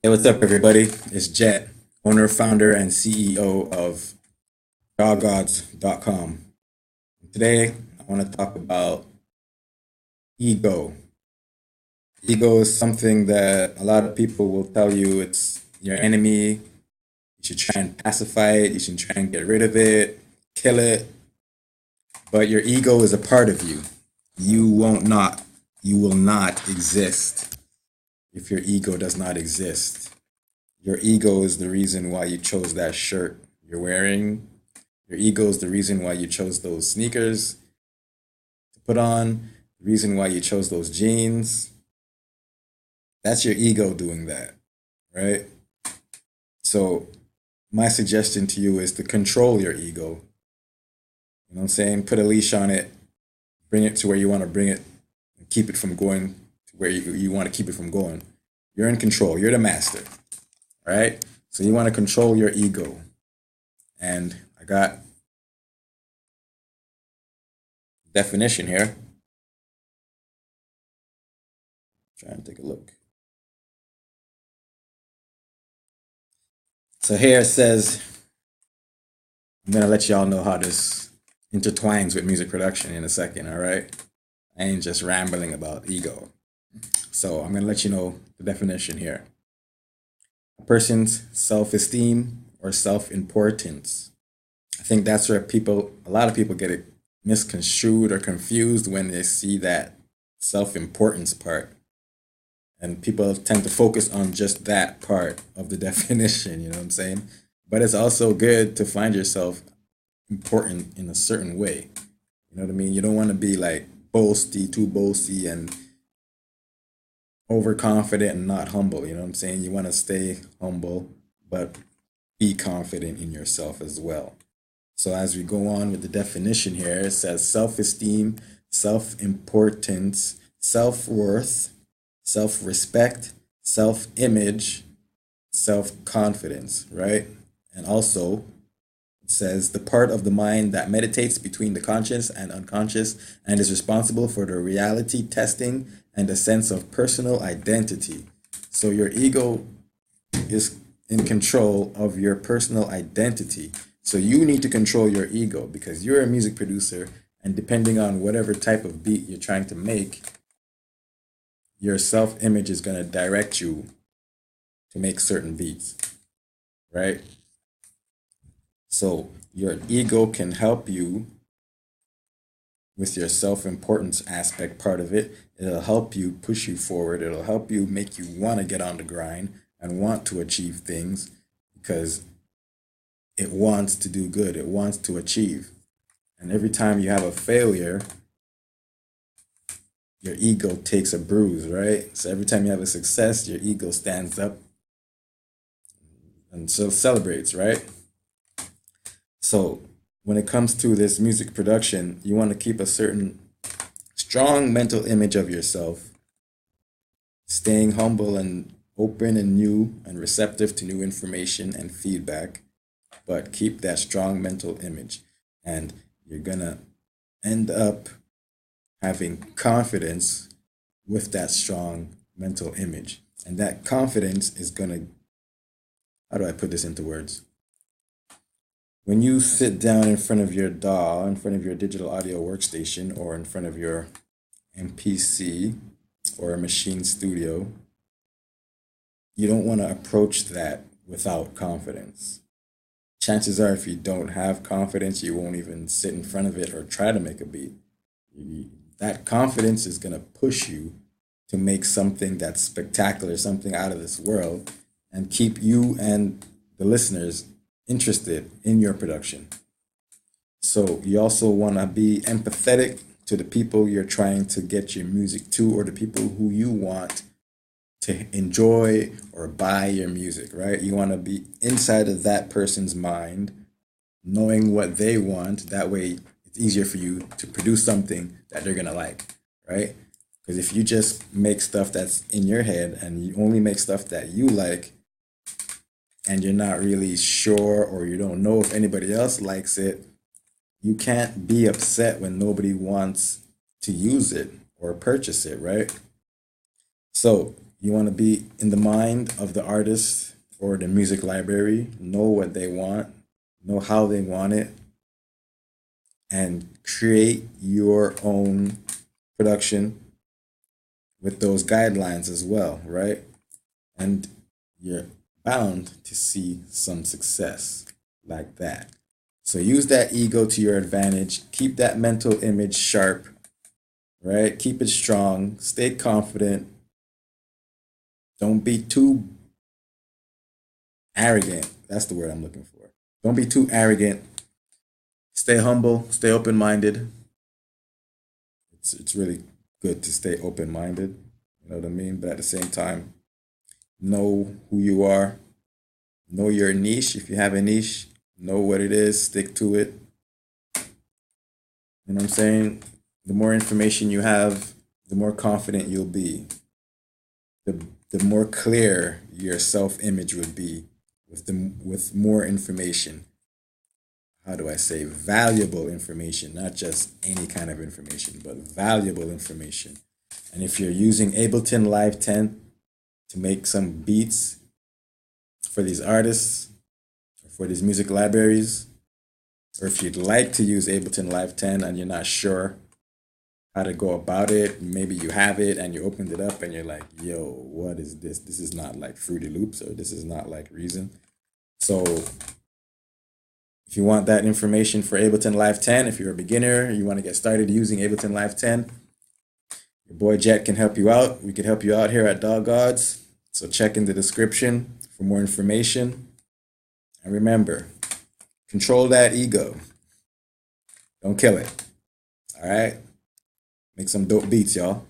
Hey, what's up, everybody? It's Jet, owner, founder, and CEO of doggods.com. Today, I want to talk about ego. Ego is something that a lot of people will tell you it's your enemy. You should try and pacify it. You should try and get rid of it, kill it. But your ego is a part of you. You won't not, you will not exist if your ego does not exist. Your ego is the reason why you chose that shirt you're wearing. Your ego is the reason why you chose those sneakers to put on, the reason why you chose those jeans. That's your ego doing that, right? So, my suggestion to you is to control your ego. You know what I'm saying? Put a leash on it, bring it to where you want to bring it, and keep it from going to where you want to keep it from going. You're in control, you're the master, right? So, you want to control your ego. And I got definition here. Try and take a look. So here it says, I'm gonna let y'all know how this intertwines with music production in a second, all right? I ain't just rambling about ego. So I'm gonna let you know the definition here. A person's self-esteem or self-importance. I think that's where a lot of people get it misconstrued or confused when they see that self-importance part. And people tend to focus on just that part of the definition, you know what I'm saying? But it's also good to find yourself important in a certain way. You know what I mean? You don't want to be like boasty, too boasty and overconfident and not humble. You know what I'm saying? You want to stay humble, but be confident in yourself as well. So as we go on with the definition here, it says self-esteem, self-importance, self-worth, self-respect, self-image, self-confidence, right? And also, it says the part of the mind that meditates between the conscious and unconscious and is responsible for the reality testing and a sense of personal identity. So your ego is in control of your personal identity. So you need to control your ego because you're a music producer, and depending on whatever type of beat you're trying to make, your self-image is going to direct you to make certain beats, right? So your ego can help you with your self-importance aspect part of it. It'll help you push you forward. It'll help you make you want to get on the grind and want to achieve things because it wants to do good. It wants to achieve. And every time you have a failure, your ego takes a bruise, right? So every time you have a success, your ego stands up and so celebrates, right? So when it comes to this music production, you want to keep a certain strong mental image of yourself, staying humble and open and new and receptive to new information and feedback, but keep that strong mental image. And you're gonna end up having confidence with that strong mental image. And that confidence is gonna, how do I put this into words? When you sit down in front of your DAW, in front of your digital audio workstation, or in front of your MPC or a machine studio, you don't want to approach that without confidence. Chances are, if you don't have confidence, you won't even sit in front of it or try to make a beat. That confidence is going to push you to make something that's spectacular, something out of this world, and keep you and the listeners interested in your production. So you also want to be empathetic to the people you're trying to get your music to, or the people who you want to enjoy or buy your music, right? You want to be inside of that person's mind, knowing what they want. That way it's easier for you to produce something that they're going to like, right? Because if you just make stuff that's in your head and you only make stuff that you like, and you're not really sure or you don't know if anybody else likes it, you can't be upset when nobody wants to use it or purchase it, right? So You want to be in the mind of the artist or the music library, know what they want, know how they want it, and create your own production with those guidelines as well, right? And you're bound to see some success like that. So use that ego to your advantage. Keep that mental image sharp, right? Keep it strong. Stay confident. Don't be too arrogant. That's the word I'm looking for. Don't be too arrogant. Stay humble. Stay open minded. It's really good to stay open minded. You know what I mean? But at the same time, know who you are. Know your niche. If you have a niche, know what it is. Stick to it. You know what I'm saying? The more information you have, the more confident you'll be. The more clear your self image would be with more information. How do I say valuable information, not just any kind of information, but valuable information. And if you're using Ableton Live 10 to make some beats for these artists or for these music libraries, or if you'd like to use Ableton Live 10 and you're not sure how to go about it, maybe you have it and you opened it up and you're like, yo, what is this? This is not like Fruity Loops, or this is not like Reason. So if you want that information for Ableton Live 10, if you're a beginner, you want to get started using Ableton Live 10, your boy Jet can help you out. We can help you out here at Dog Gods. So check in the description for more information. And remember, control that ego. Don't kill it. All right? Make some dope beats, y'all.